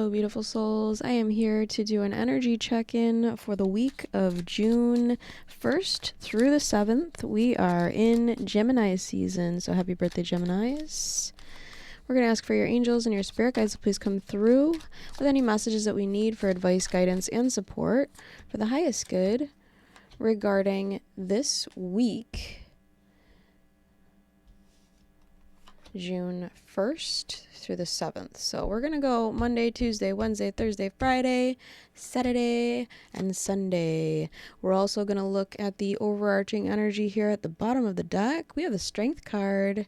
Hello, beautiful souls. I am here to do an energy check-in for the week of June 1st through the 7th. We are in Gemini season, so happy birthday, Geminis. We're going to ask for your angels and your spirit guides to please come through with any messages that we need for advice, guidance, and support for the highest good regarding this week, June 1st through the 7th. So we're going to go Monday, Tuesday, Wednesday, Thursday, Friday, Saturday, and Sunday. We're also going to look at the overarching energy here at the bottom of the deck. We have the Strength card.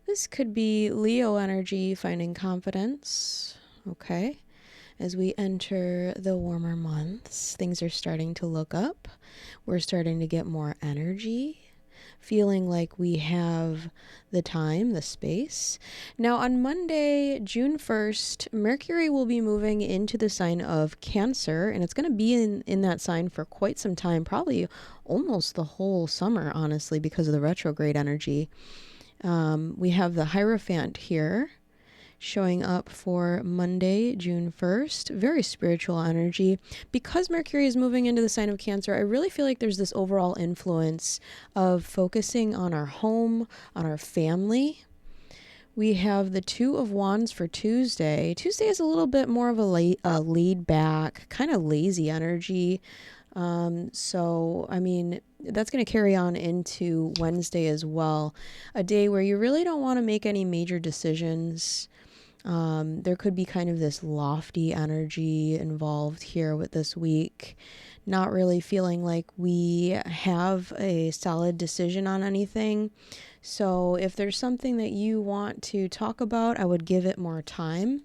This could be Leo energy, finding confidence. Okay. As we enter the warmer months, things are starting to look up. We're starting to get more energy, feeling like we have the time, the space. Now on Monday, June 1st, Mercury will be moving into the sign of Cancer, and it's going to be in that sign for quite some time, probably almost the whole summer, honestly, because of the retrograde energy. We have the Hierophant here showing up for Monday, June 1st. Very spiritual energy. Because Mercury is moving into the sign of Cancer, I really feel like there's this overall influence of focusing on our home, on our family. We have the Two of Wands for Tuesday. Tuesday is a little bit more of a laid back, kind of lazy energy. So, I mean, that's going to carry on into Wednesday as well. A day where you really don't want to make any major decisions. There could be kind of this lofty energy involved here with this week, not really feeling like we have a solid decision on anything. So if there's something that you want to talk about, I would give it more time.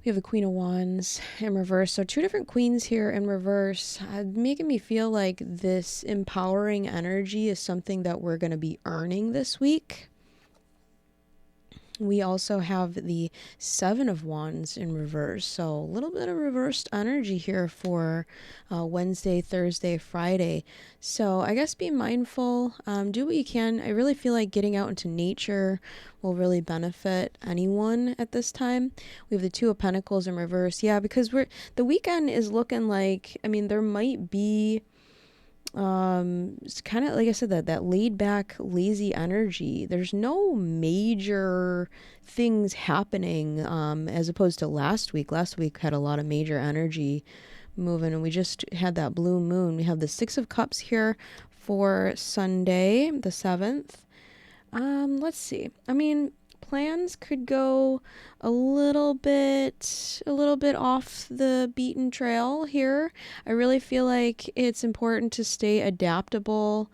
We have the Queen of Wands in reverse. So two different queens here in reverse, making me feel like this empowering energy is something that we're going to be earning this week. We also have the Seven of Wands in reverse. So a little bit of reversed energy here for Wednesday, Thursday, Friday. So I guess be mindful, do what you can. I really feel like getting out into nature will really benefit anyone at this time. We have the Two of Pentacles in reverse. Yeah, because the weekend is looking like, I mean, there might be it's kind of like I said, that laid back, lazy energy. There's no major things happening, as opposed to last week. Last week had a lot of major energy moving, and we just had that blue moon. We have the Six of Cups here for Sunday, the 7th. Let's see. I mean, plans could go a little bit off the beaten trail here. I really feel like it's important to stay adaptable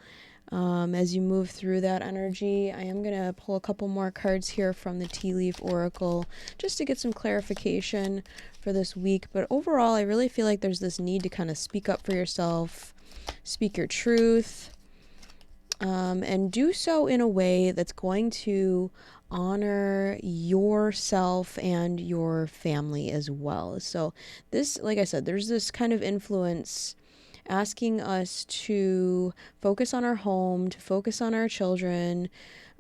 as you move through that energy. I am going to pull a couple more cards here from the Tea Leaf Oracle just to get some clarification for this week. But overall, I really feel like there's this need to kind of speak up for yourself, speak your truth, and do so in a way that's going to honor yourself and your family as well. So this, like I said, there's this kind of influence asking us to focus on our home, to focus on our children,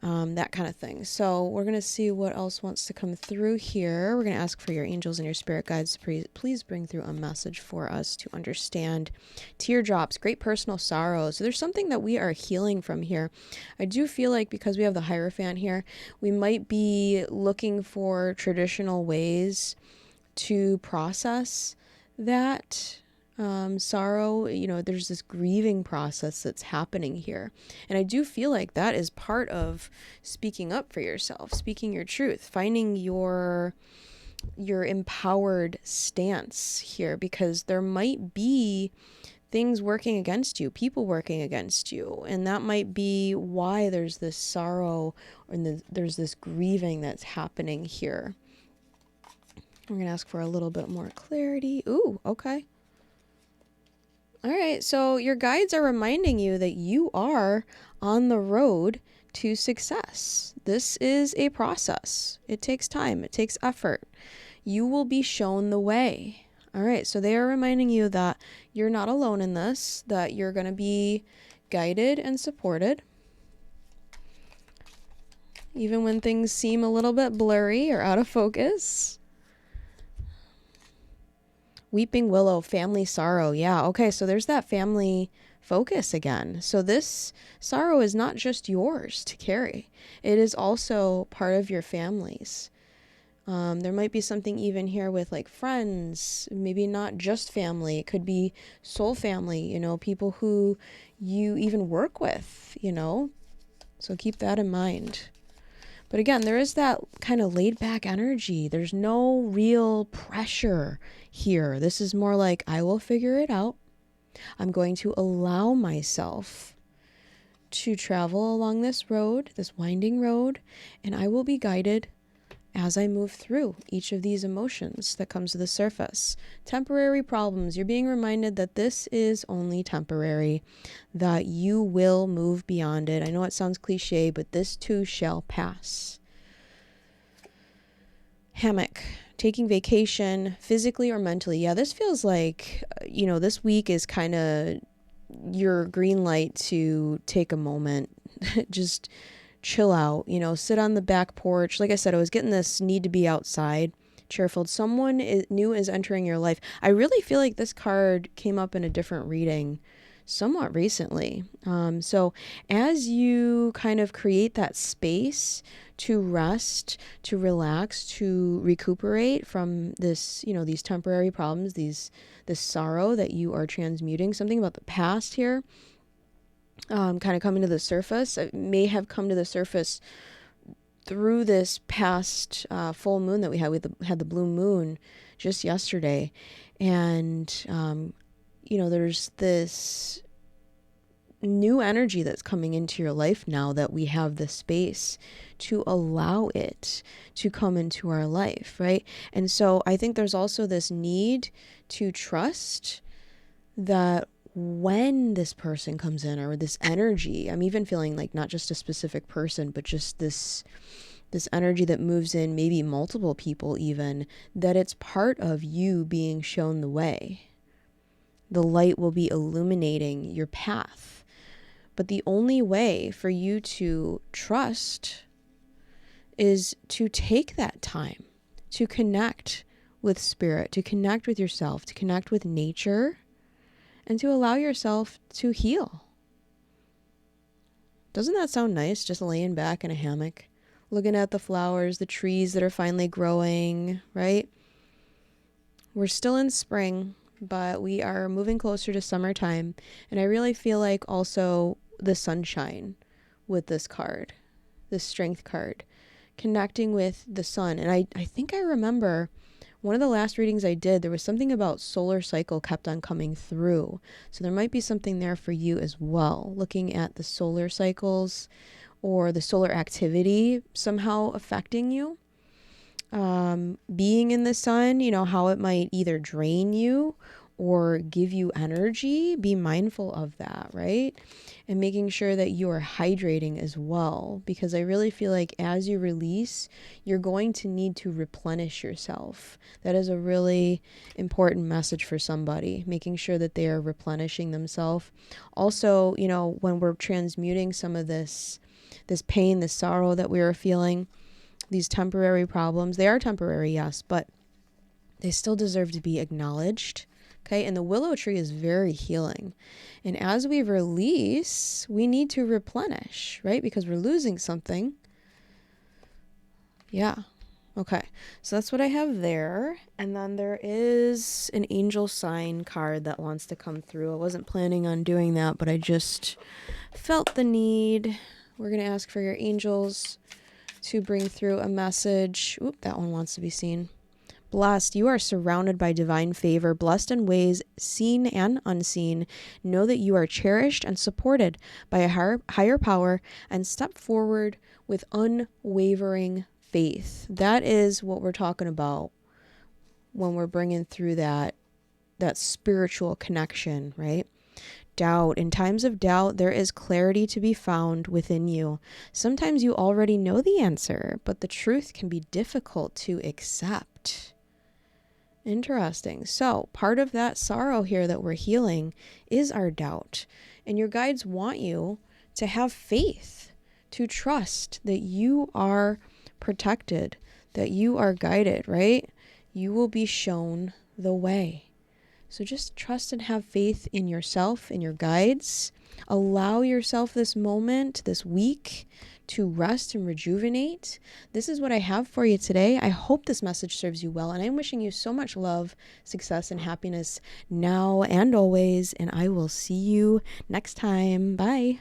that kind of thing. So we're going to see what else wants to come through here. We're going to ask for your angels and your spirit guides to please bring through a message for us to understand. Teardrops, great personal sorrow. So there's something that we are healing from here. I do feel like because we have the Hierophant here, we might be looking for traditional ways to process that sorrow. You know, there's this grieving process that's happening here. And I do feel like that is part of speaking up for yourself, speaking your truth, finding your empowered stance here, because there might be things working against you, people working against you. And that might be why there's this sorrow and there's this grieving that's happening here. We're going to ask for a little bit more clarity. Ooh, okay. All right, so your guides are reminding you that you are on the road to success. This is a process. It takes time. It takes effort. You will be shown the way. All right, so they are reminding you that you're not alone in this, that you're going to be guided and supported. Even when things seem a little bit blurry or out of focus. Weeping Willow, family sorrow. Yeah, okay, so there's that family focus again. So this sorrow is not just yours to carry. It is also part of your family's. There might be something even here with like friends, maybe not just family. It could be soul family, you know, people who you even work with, you know. So keep that in mind. But again, there is that kind of laid back energy. There's no real pressure here. This is more like, I will figure it out. I'm going to allow myself to travel along this road, this winding road, and I will be guided as I move through each of these emotions that comes to the surface. Temporary problems. You're being reminded that this is only temporary, that you will move beyond it. I know it sounds cliche, but this too shall pass. Hammock. Taking vacation, physically or mentally. Yeah, this feels like, this week is kind of your green light to take a moment. Just chill out, sit on the back porch. Like I said, I was getting this need to be outside. Cheerful. Someone new is entering your life. I really feel like this card came up in a different reading somewhat recently. So as you kind of create that space to rest, to relax, to recuperate from this, these temporary problems, this sorrow that you are transmuting, something about the past here, kind of coming to the surface. It may have come to the surface through this past full moon that we had. We had the blue moon just yesterday. And, there's this new energy that's coming into your life now that we have the space to allow it to come into our life, right? And so I think there's also this need to trust that when this person comes in, or this energy, I'm even feeling like not just a specific person, but just this energy that moves in, maybe multiple people even, that it's part of you being shown the way. The light will be illuminating your path. But the only way for you to trust is to take that time to connect with spirit, to connect with yourself, to connect with nature, and to allow yourself to heal. Doesn't that sound nice, just laying back in a hammock, looking at the flowers, the trees that are finally growing, right? We're still in spring, but we are moving closer to summertime. And I really feel like also the sunshine with this card, this strength card, connecting with the sun. And I think I remember one of the last readings I did, there was something about solar cycle kept on coming through. So there might be something there for you as well, looking at the solar cycles or the solar activity somehow affecting you. Being in the sun, how it might either drain you or give you energy. Be mindful of that, right? And making sure that you are hydrating as well, because I really feel like as you release, you're going to need to replenish yourself. That is a really important message for somebody, making sure that they are replenishing themselves. Also, when we're transmuting some of this pain, this sorrow that we are feeling, these temporary problems, they are temporary, yes, but they still deserve to be acknowledged. Okay, and the willow tree is very healing. And as we release, we need to replenish, right? Because we're losing something. Yeah. Okay, so that's what I have there. And then there is an angel sign card that wants to come through. I wasn't planning on doing that, but I just felt the need. We're going to ask for your angels to bring through a message. Oop, that one wants to be seen. Blessed, you are surrounded by divine favor, blessed in ways seen and unseen. Know that you are cherished and supported by a higher power, and step forward with unwavering faith. That is what we're talking about when we're bringing through that spiritual connection, right? Doubt. In times of doubt, there is clarity to be found within you. Sometimes you already know the answer, but the truth can be difficult to accept. Interesting. So part of that sorrow here that we're healing is our doubt. And your guides want you to have faith, to trust that you are protected, that you are guided, right? You will be shown the way. So just trust and have faith in yourself, in your guides. Allow yourself this moment, this week, to rest and rejuvenate. This is what I have for you today. I hope this message serves you well, and I'm wishing you so much love, success, and happiness now and always, and I will see you next time. Bye.